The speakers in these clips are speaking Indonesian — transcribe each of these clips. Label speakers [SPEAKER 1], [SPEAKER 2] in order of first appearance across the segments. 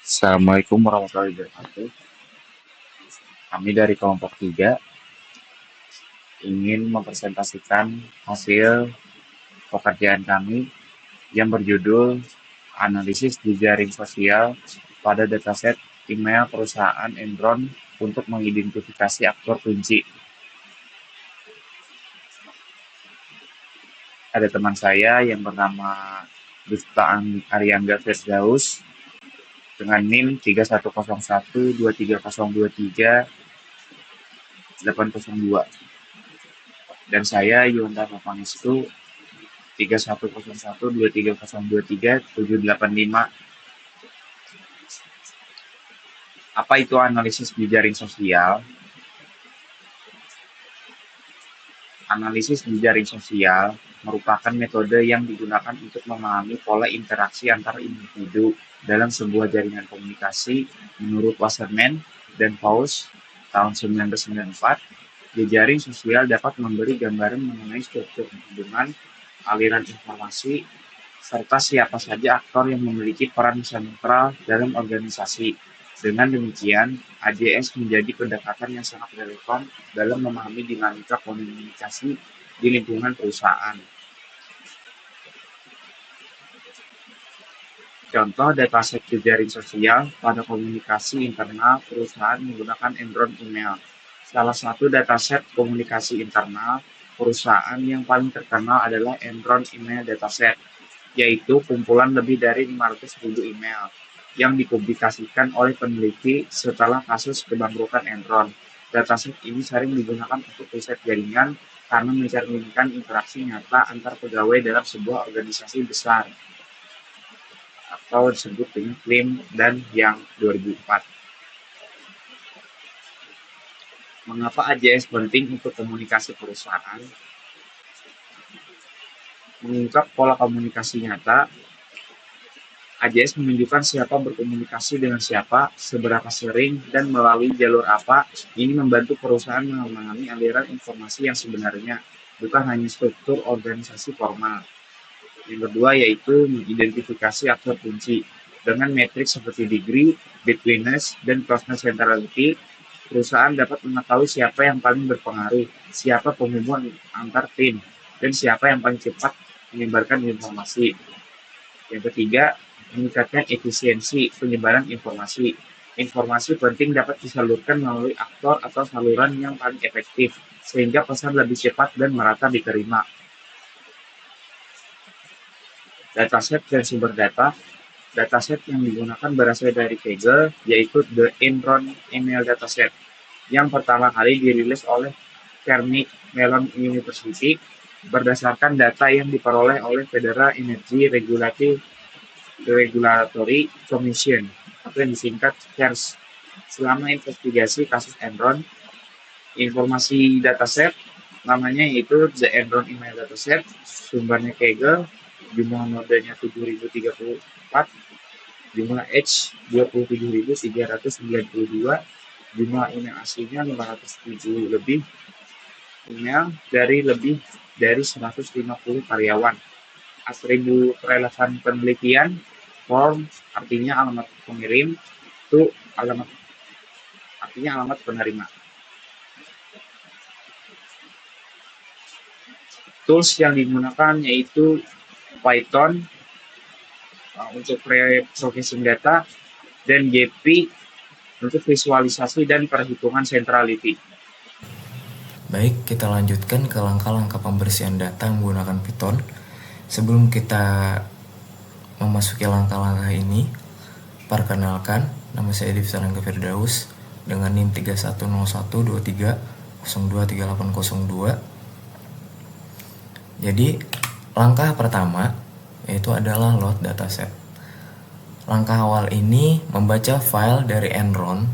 [SPEAKER 1] Assalamualaikum warahmatullahi wabarakatuh. Kami dari kelompok 3 ingin mempresentasikan hasil pekerjaan kami yang berjudul Analisis Jejaring Sosial pada Dataset Email Perusahaan Enron untuk mengidentifikasi aktor kunci. Ada teman saya yang bernama Dusta Ariangga Firdaus dengan NIM 310123023802 dan saya Yonda Papangestu 310123023785. Apa itu analisis jejaring sosial? Analisis jejaring sosial merupakan metode yang digunakan untuk memahami pola interaksi antar individu dalam sebuah jaringan komunikasi. Menurut Wasserman dan Paus tahun 1994, jejaring sosial dapat memberi gambaran mengenai struktur hubungan, aliran informasi, serta siapa saja aktor yang memiliki peran sentral dalam organisasi. Dengan demikian, AJS menjadi pendekatan yang sangat relevan dalam memahami dinamika komunikasi di lingkungan perusahaan. Contoh dataset jejaring sosial pada komunikasi internal perusahaan menggunakan Enron Email. Salah satu dataset komunikasi internal perusahaan yang paling terkenal adalah Enron Email Dataset, yaitu kumpulan lebih dari 500.000 email yang dipublikasikan oleh peneliti setelah kasus kebangkrutan Enron. Dataset ini sering digunakan untuk riset jaringan karena mencerminkan interaksi nyata antar pegawai dalam sebuah organisasi besar, atau disebut dengan Klim dan Yang 2004. Mengapa AJS penting untuk komunikasi perusahaan? Mengungkap pola komunikasi nyata, AJS menunjukkan siapa berkomunikasi dengan siapa, seberapa sering, dan melalui jalur apa. Ini membantu perusahaan memahami aliran informasi yang sebenarnya, bukan hanya struktur organisasi formal. Yang kedua yaitu mengidentifikasi aktor kunci. Dengan metrik seperti degree, betweenness, dan closeness centrality, perusahaan dapat mengetahui siapa yang paling berpengaruh, siapa penghubung antar tim, dan siapa yang paling cepat menyebarkan informasi. Yang ketiga, meningkatkan efisiensi penyebaran informasi. Informasi penting dapat disalurkan melalui aktor atau saluran yang paling efektif, sehingga pesan lebih cepat dan merata diterima. Dataset dan sumber data. Dataset yang digunakan berasal dari Kaggle, yaitu The Enron Email Dataset, yang pertama kali dirilis oleh Carnegie Mellon University berdasarkan data yang diperoleh oleh Federal Energy Regulatory Commission atau yang disingkat FERC. Selama investigasi kasus Enron, informasi dataset namanya yaitu The Enron Email Dataset, sumbernya Kaggle, jumlah nodenya 7034, jumlah H 27.392, jumlah email aslinya 507 lebih, email dari lebih dari 150 karyawan. Atribut relevan penelitian, form artinya alamat pengirim, to alamat artinya alamat penerima. Tools yang digunakan yaitu Python untuk processing data dan JP untuk visualisasi dan perhitungan centrality.
[SPEAKER 2] Baik, kita lanjutkan ke langkah-langkah pembersihan data menggunakan Python. Sebelum kita memasuki langkah-langkah ini, perkenalkan, nama saya Divta Rangga Firdaus dengan NIM 310123023802. Jadi, langkah pertama yaitu adalah load dataset. Langkah awal ini membaca file dari Enron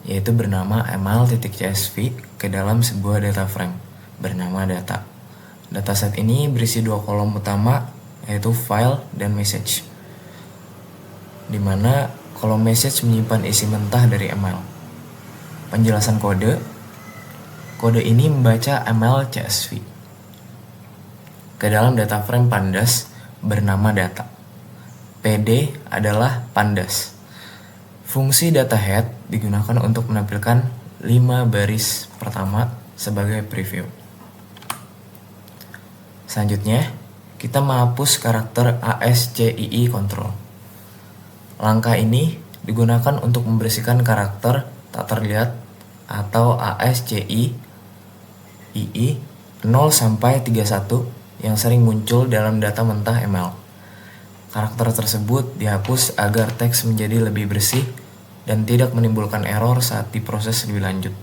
[SPEAKER 2] yaitu bernama ml.csv ke dalam sebuah data frame bernama data. Dataset ini berisi dua kolom utama yaitu file dan message, di mana kolom message menyimpan isi mentah dari ML. Penjelasan kode ini membaca ML CSV ke dalam data frame pandas bernama data. PD adalah pandas. Fungsi data head digunakan untuk menampilkan 5 baris pertama sebagai preview. Selanjutnya, kita menghapus karakter ASCII control. Langkah ini digunakan untuk membersihkan karakter tak terlihat atau ASCII 0 sampai 31 yang sering muncul dalam data mentah ML. Karakter tersebut dihapus agar teks menjadi lebih bersih dan tidak menimbulkan error saat diproses lebih lanjut.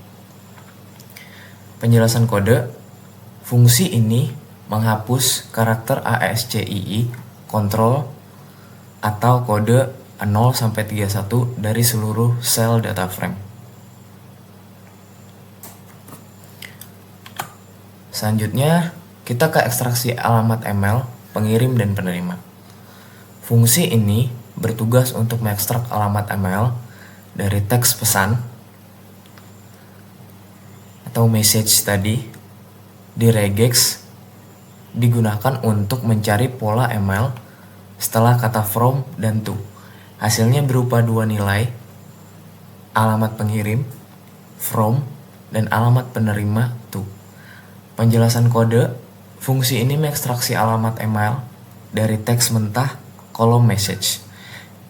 [SPEAKER 2] Penjelasan kode. Fungsi ini menghapus karakter ASCII control atau kode 0 sampai 31 dari seluruh sel data frame. Selanjutnya, kita ke ekstraksi alamat ML, pengirim dan penerima. Fungsi ini bertugas untuk mengekstrak alamat ML dari teks pesan atau message tadi di regex, digunakan untuk mencari pola ML setelah kata from dan to. Hasilnya berupa dua nilai, alamat pengirim from dan alamat penerima to. Penjelasan kode. Fungsi ini mengekstraksi alamat ML dari teks mentah kolom message.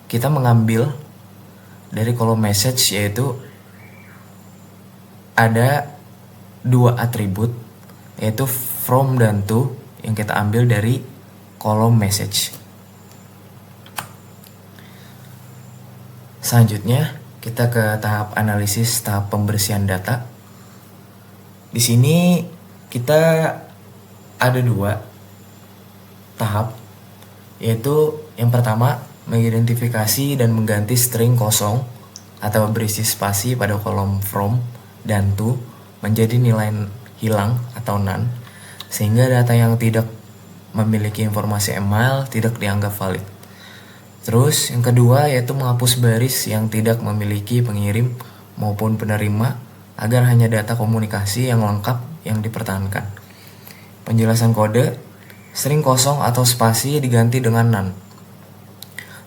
[SPEAKER 2] Kita mengambil dari kolom message, yaitu ada dua atribut, yaitu from dan to, yang kita ambil dari kolom message. Selanjutnya, kita ke tahap analisis, tahap pembersihan data. Di sini kita ada dua tahap, yaitu yang pertama mengidentifikasi dan mengganti string kosong atau berisi spasi pada kolom from dan to menjadi nilai hilang atau none, sehingga data yang tidak memiliki informasi ML tidak dianggap valid. Terus yang kedua yaitu menghapus baris yang tidak memiliki pengirim maupun penerima agar hanya data komunikasi yang lengkap yang dipertahankan. Penjelasan kode. String kosong atau spasi diganti dengan none.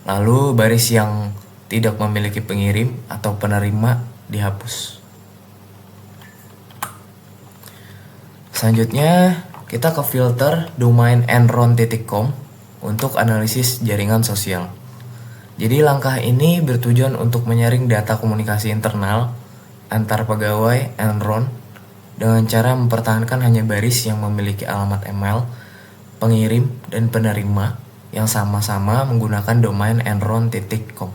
[SPEAKER 2] Lalu baris yang tidak memiliki pengirim atau penerima dihapus. Selanjutnya kita ke filter domain enron.com untuk analisis jaringan sosial. Jadi langkah ini bertujuan untuk menyaring data komunikasi internal antar pegawai Enron dengan cara mempertahankan hanya baris yang memiliki alamat ML, pengirim, dan penerima yang sama-sama menggunakan domain enron.com.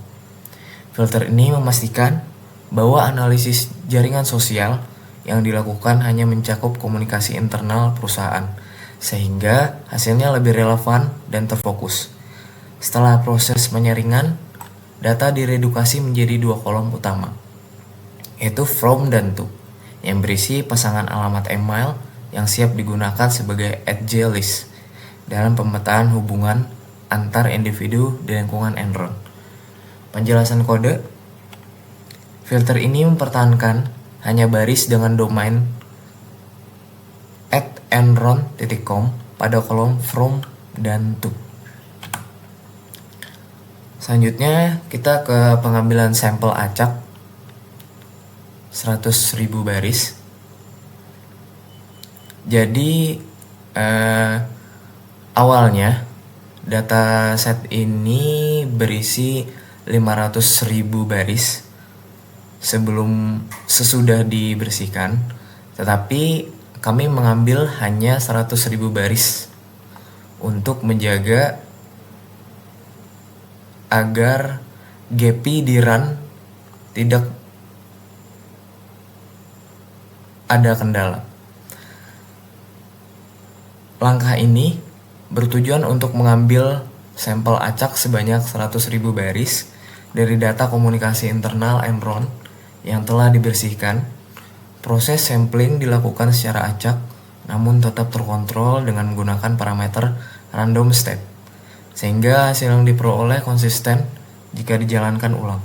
[SPEAKER 2] Filter ini memastikan bahwa analisis jaringan sosial yang dilakukan hanya mencakup komunikasi internal perusahaan, sehingga hasilnya lebih relevan dan terfokus. Setelah proses penyaringan, data diredukasi menjadi dua kolom utama, yaitu from dan to, yang berisi pasangan alamat email yang siap digunakan sebagai @j list dalam pemetaan hubungan antar individu di lingkungan Enron. Penjelasan kode. Filter ini mempertahankan hanya baris dengan domain @enron.com pada kolom from dan to. Selanjutnya kita ke pengambilan sampel acak 100.000 baris. Jadi awalnya dataset ini berisi 500.000 baris sesudah dibersihkan, tetapi kami mengambil hanya 100.000 baris untuk menjaga agar GPI di run tidak ada kendala. Langkah ini bertujuan untuk mengambil sampel acak sebanyak 100.000 baris dari data komunikasi internal Enron yang telah dibersihkan. Proses sampling dilakukan secara acak, namun tetap terkontrol dengan menggunakan parameter random step, sehingga hasil yang diperoleh konsisten jika dijalankan ulang.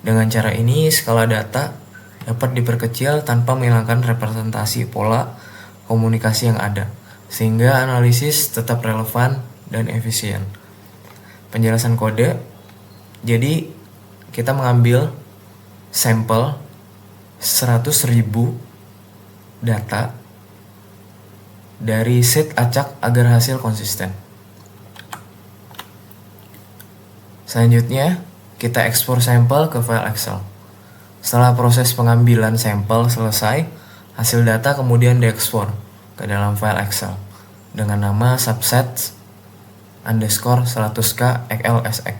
[SPEAKER 2] Dengan cara ini, skala data dapat diperkecil tanpa menghilangkan representasi pola komunikasi yang ada, sehingga analisis tetap relevan dan efisien. Penjelasan kode. Jadi kita mengambil sampel 100.000 data dari set acak agar hasil konsisten. Selanjutnya, kita ekspor sampel ke file Excel. Setelah proses pengambilan sampel selesai, hasil data kemudian diekspor ke dalam file Excel dengan nama subset underscore 100k XLSX.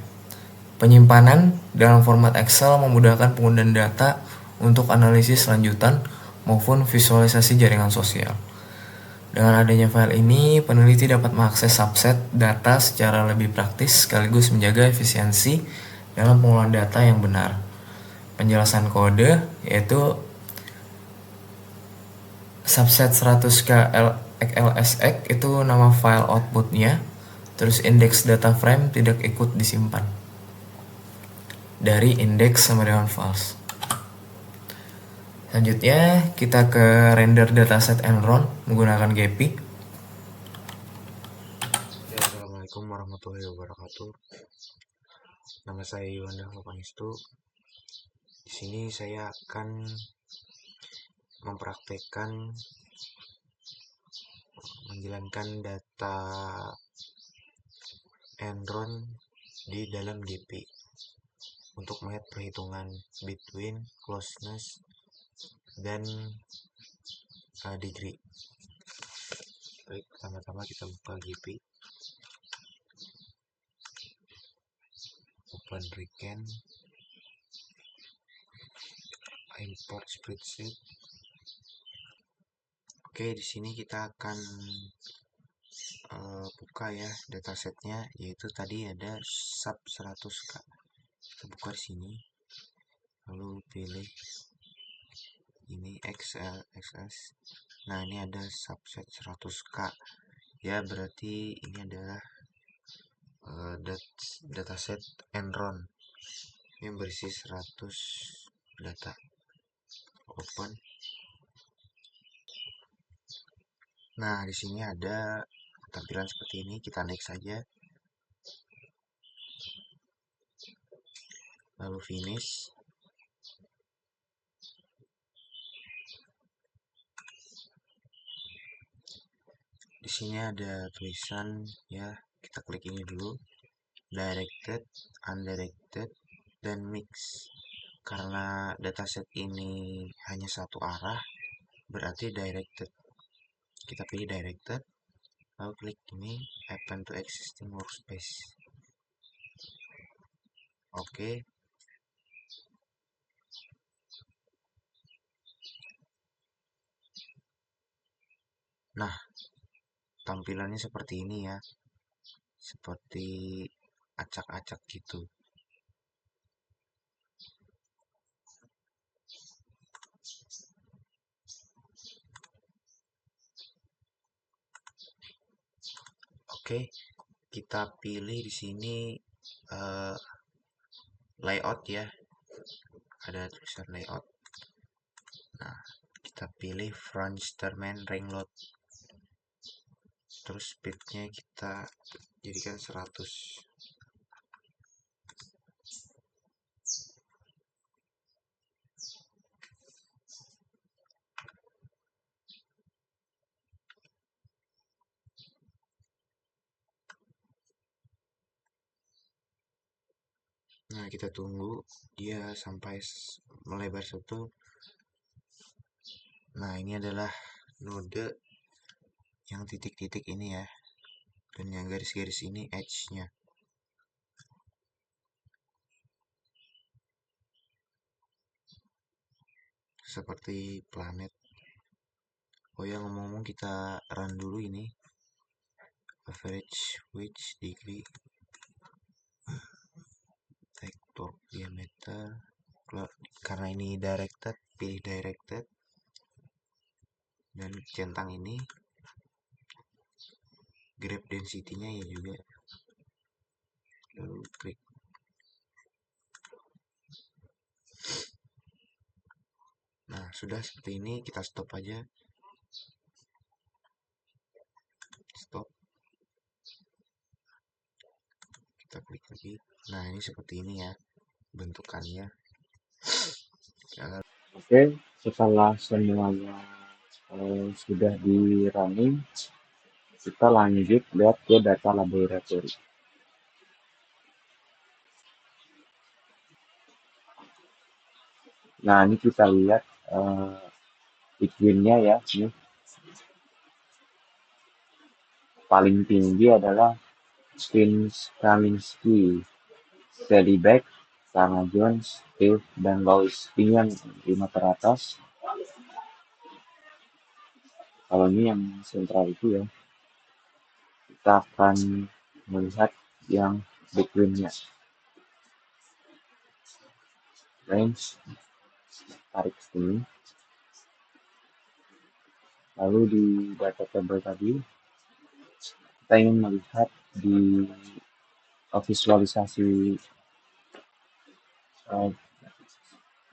[SPEAKER 2] Penyimpanan dalam format Excel memudahkan penggunaan data untuk analisis lanjutan maupun visualisasi jaringan sosial. Dengan adanya file ini, peneliti dapat mengakses subset data secara lebih praktis sekaligus menjaga efisiensi dalam pengolahan data yang benar. Penjelasan kode yaitu subset 100k XLSX itu nama file outputnya, terus indeks data frame tidak ikut disimpan dari indeks sama dengan false. Selanjutnya kita ke render dataset Enron menggunakan Gepy.
[SPEAKER 3] Ya, Assalamualaikum warahmatullahi wabarakatuh. Nama saya Yuanda Lopangistu. Di sini saya akan mempraktekkan menjalankan data Enron di dalam Gepy untuk melihat perhitungan between, closeness, dan degree. Baik, pertama-tama kita buka Gepy, open recon, import spreadsheet. Oke, di sini kita akan buka ya datasetnya, yaitu tadi ada sub 100k. Kita buka di sini, lalu pilih ini XL XS. Nah, ini ada subset 100k ya, berarti ini adalah dataset Enron yang berisi 100 data. Open. Nah, di sini ada tampilan seperti ini, kita next saja, lalu finish. Di sini ada tulisan ya, kita klik ini dulu, directed, undirected, dan mix. Karena dataset ini hanya satu arah, berarti directed. Kita pilih directed, lalu klik ini append to existing workspace. Oke. Nah, tampilannya seperti ini ya, seperti acak-acak gitu. Oke, kita pilih di sini layout ya, ada tulisan layout. Nah, kita pilih front instrument range load, terus speednya kita jadikan 100. Nah, kita tunggu dia sampai melebar satu. Nah, ini adalah node yang titik-titik ini ya, dan yang garis-garis ini edge-nya. Seperti planet. Oh ya, ngomong-ngomong, kita run dulu ini. Average which degree, take torque diameter. Karena ini directed, pilih directed, dan centang ini grab density-nya ya juga, lalu klik. Nah, sudah seperti ini, kita stop aja, stop, kita klik lagi. Nah, ini seperti ini ya, bentukannya. Ya,
[SPEAKER 1] Oke, setelah semuanya sudah di running, kita lanjut lihat ke data laboratori. Nah, ini kita lihat iklimnya ya. Ini paling tinggi adalah Vince Kaminsky, Sally Beck, Sarah Jones, Steve, dan Lois. Ini yang 5 teratas. Kalau ini yang sentral itu ya, kita akan melihat yang between-nya. Range, tarik sini. Lalu di data table tadi, kita ingin melihat di visualisasi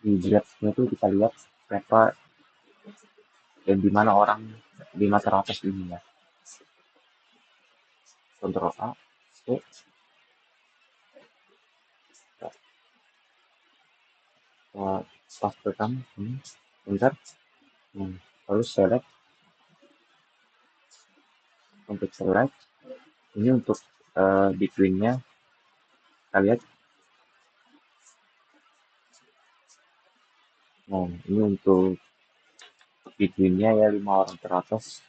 [SPEAKER 1] di graph-nya itu kita lihat berapa dan di mana orang 5 teratas ini ya. Ctrl A, C, pas pertama ini, enter, lalu select, untuk select, ini untuk between-nya, kita lihat. Nah, ini untuk between-nya ya 5 orang teratas.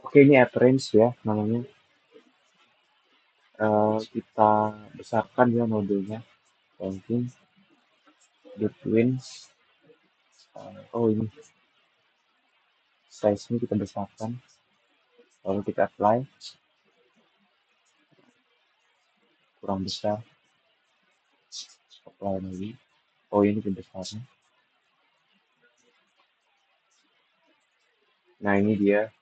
[SPEAKER 1] Oke, ini appearance ya namanya. Kita besarkan ya modenya. Mungkin between. Ini size-nya kita besarkan. Lalu kita apply. Kurang besar. Apply lagi. Ini besarnya. Nah, ini dia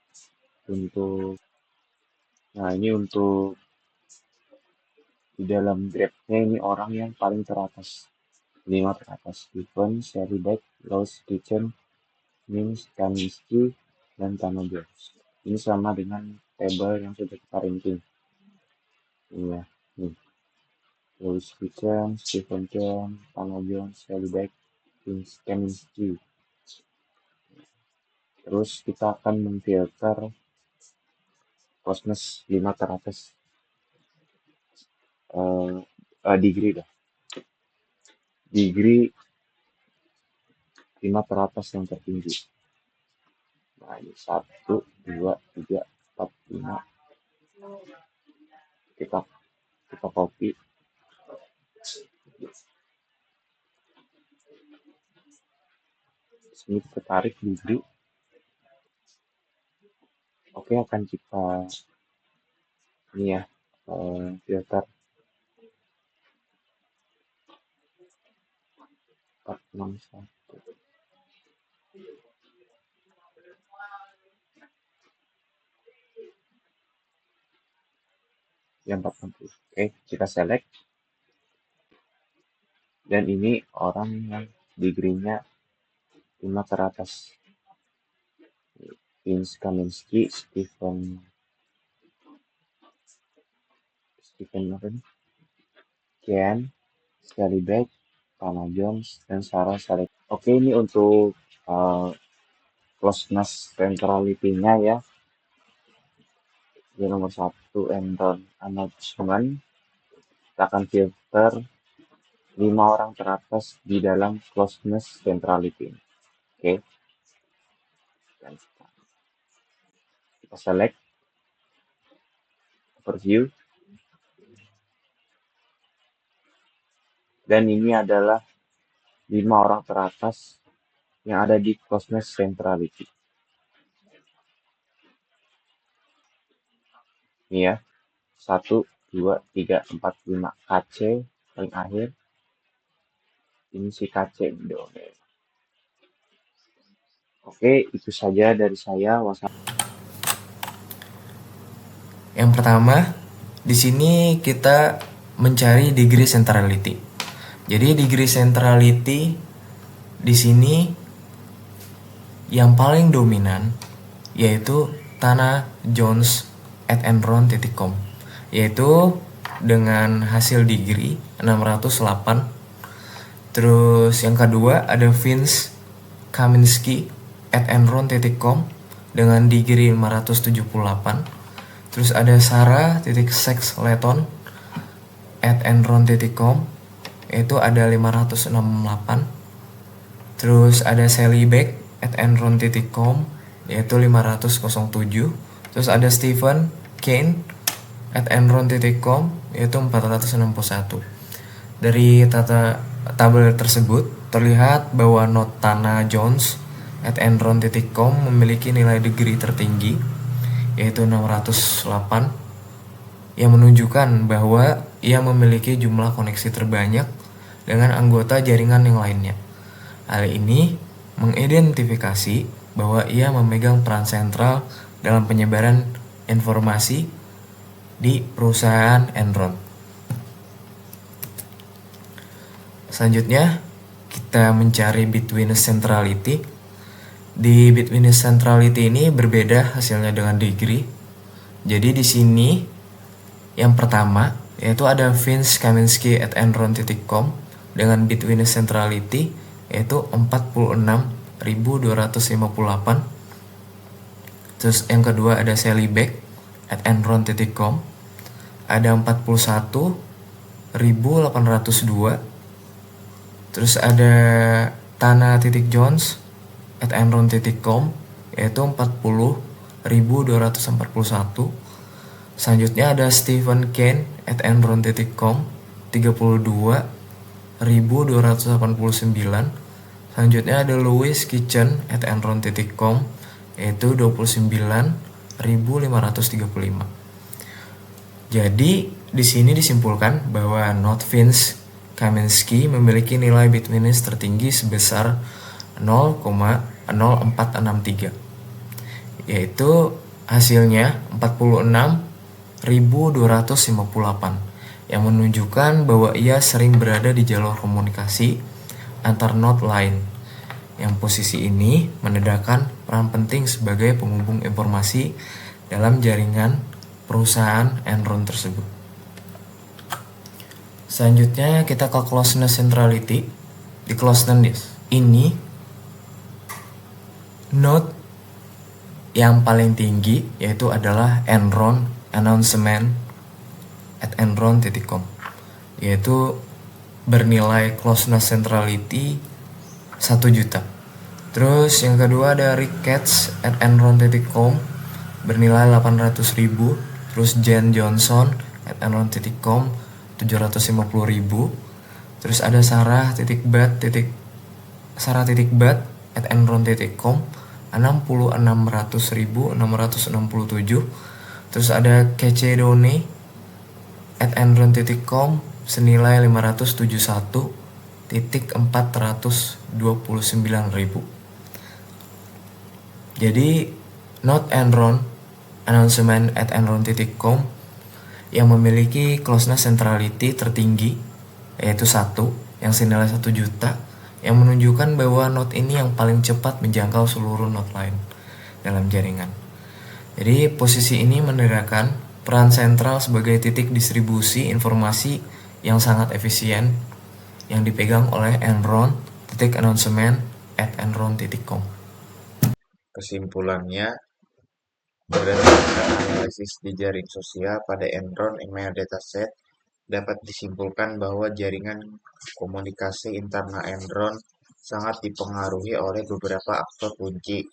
[SPEAKER 1] untuk di dalam graph-nya ini orang yang paling teratas, 5 teratas. Stephen, Sally Beck, Lois Kitchen, Minsk, Kaminsky, dan Tano Jones. Ini sama dengan table yang sudah kita ranking. Ini ya, nih. Lois Kitchen, Stephen Chen, Tano Jones, Sally Beck, Minsk, Kaminsky. Terus kita akan memfilter closeness 5 teratas. Degree dah. Degree 5 teratas yang tertinggi. Nah, ini 1, 2, 3, 4, 5. Kita copy. Sini kita tarik degree. Oke, akan kita ini ya, filter 461. Yang 40. Oke, kita select. Dan ini orang yang degree-nya 5 teratas. Vince Kaminsky, Stephen apa nih? Ken, Sally Beck, Tana Jones, dan Sarah Sally. Oke, ini untuk closeness centrality-nya ya. Di nomor 1 Enron announcement, kita akan filter 5 orang teratas di dalam closeness centrality. Oke. Dan kita select overview. Dan ini adalah 5 orang teratas yang ada di closeness centrality. Ini ya. 1, 2, 3, 4, 5. KC paling akhir. Ini si KC dong. Oke, itu saja dari saya.
[SPEAKER 2] Yang pertama, di sini kita mencari degree centrality. Jadi degree centrality Di sini yang paling dominan yaitu tanajones@enron.com, yaitu dengan hasil degree 608. Terus yang kedua ada Vince Kaminsky@enron.com dengan degree 578. Terus ada Sarah.Sexleton@enron.com, itu ada 568. Terus ada Sally Beck@enron.com, yaitu 507. Terus ada Stephen Kane@enron.com, yaitu 461. Dari tabel tersebut terlihat bahwa not Tana Jones@enron.com memiliki nilai degree tertinggi, yaitu 608, yang menunjukkan bahwa ia memiliki jumlah koneksi terbanyak dengan anggota jaringan yang lainnya. Hal ini mengidentifikasi bahwa ia memegang peran sentral dalam penyebaran informasi di perusahaan Enron. Selanjutnya, kita mencari Bitwitness Centrality. Di Bitwitness Centrality ini berbeda hasilnya dengan degree. Jadi di sini yang pertama yaitu ada Vince Kaminsky@enron.com dengan Bitwitness Centrality yaitu 46.258. Terus yang kedua ada Sally Beck@enron.com, ada 41.802. Terus ada Tana.Jones@enron.com yaitu 40.241. Selanjutnya ada Stephen Kane@enron.com 32.289. Selanjutnya ada Louis Kitchen@enron.com yaitu 29.535. Jadi di sini disimpulkan bahwa not Vince Kaminsky memiliki nilai Bitwitness tertinggi sebesar 0,0463, yaitu hasilnya 46.258, yang menunjukkan bahwa ia sering berada di jalur komunikasi antar node lain, yang posisi ini menandakan peran penting sebagai penghubung informasi dalam jaringan perusahaan Enron tersebut. Selanjutnya kita ke closeness centrality. Di closeness ini node yang paling tinggi yaitu adalah Enron announcement@enron.com, yaitu bernilai closeness centrality 1 juta. Terus yang kedua ada Rick Katz@enron.com bernilai 800.000. Terus Jen Johnson@enron.com 750.000. Terus ada Sarah.Bat@enron.com 66.667. Terus ada Kece Done@enron.com senilai 571.429.000. Jadi not Enron announcement@enron.com yang memiliki closeness centrality tertinggi yaitu 1 yang senilai 1 juta, yang menunjukkan bahwa node ini yang paling cepat menjangkau seluruh node lain dalam jaringan. Jadi posisi ini menandakan peran sentral sebagai titik distribusi informasi yang sangat efisien yang dipegang oleh Enron.announcement@enron.com.
[SPEAKER 3] Kesimpulannya, berdasarkan analisis di jaring sosial pada Enron email dataset, dapat disimpulkan bahwa jaringan komunikasi internal Enron sangat dipengaruhi oleh beberapa aktor kunci.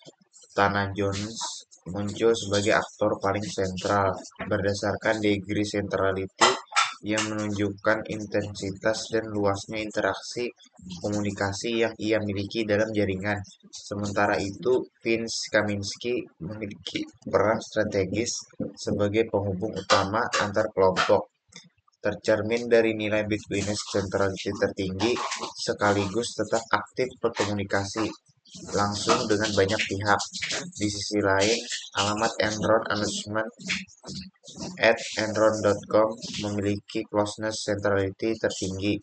[SPEAKER 3] Tana Jones muncul sebagai aktor paling sentral berdasarkan degree centrality yang menunjukkan intensitas dan luasnya interaksi komunikasi yang ia miliki dalam jaringan. Sementara itu, Vince Kaminsky memiliki peran strategis sebagai penghubung utama antar kelompok, tercermin dari nilai Bitwitness centrality tertinggi, sekaligus tetap aktif berkomunikasi langsung dengan banyak pihak. Di sisi lain, alamat Enron announcement@enron.com memiliki closeness centrality tertinggi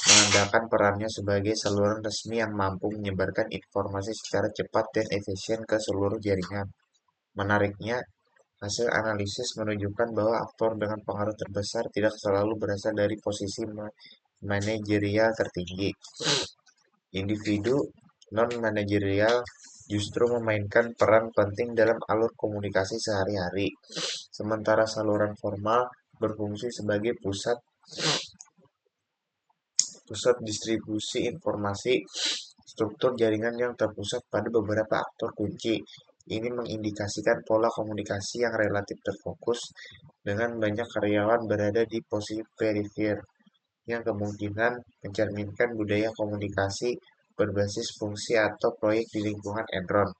[SPEAKER 3] dengan menandakan perannya sebagai saluran resmi yang mampu menyebarkan informasi secara cepat dan efisien ke seluruh jaringan. Menariknya, hasil analisis menunjukkan bahwa aktor dengan pengaruh terbesar tidak selalu berasal dari posisi manajerial tertinggi. Individu non-manajerial justru memainkan peran penting dalam alur komunikasi sehari-hari, sementara saluran formal berfungsi sebagai pusat distribusi informasi. Struktur jaringan yang terpusat pada beberapa aktor kunci ini mengindikasikan pola komunikasi yang relatif terfokus, dengan banyak karyawan berada di posisi perifer, yang kemungkinan mencerminkan budaya komunikasi berbasis fungsi atau proyek di lingkungan Enron.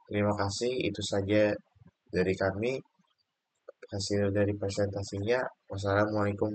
[SPEAKER 3] Terima kasih, itu saja dari kami hasil dari presentasinya. Wassalamualaikum